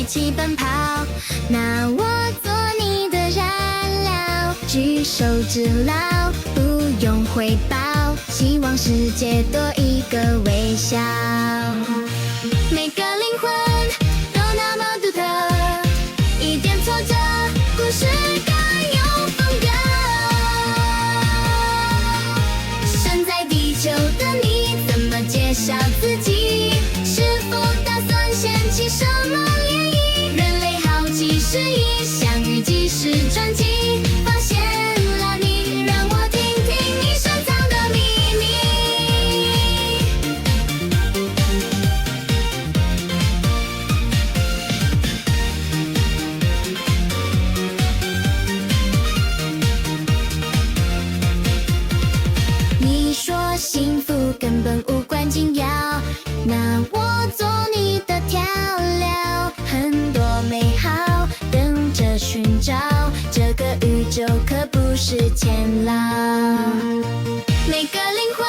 起奔跑。那我做你的燃料，举手之劳，不用回报，希望世界多一个微笑。每个灵魂都那么独特，一点挫折，故事更有风格。身在地球的你，怎么介绍自己？是否打算掀起什么涟漪？人类好奇是一项日记式传奇，发现了你，让我听听你深藏的秘密。你说幸福根本无关紧要，那我做你的调料，很多美好等着寻找，这个宇宙可不是监牢。每个灵魂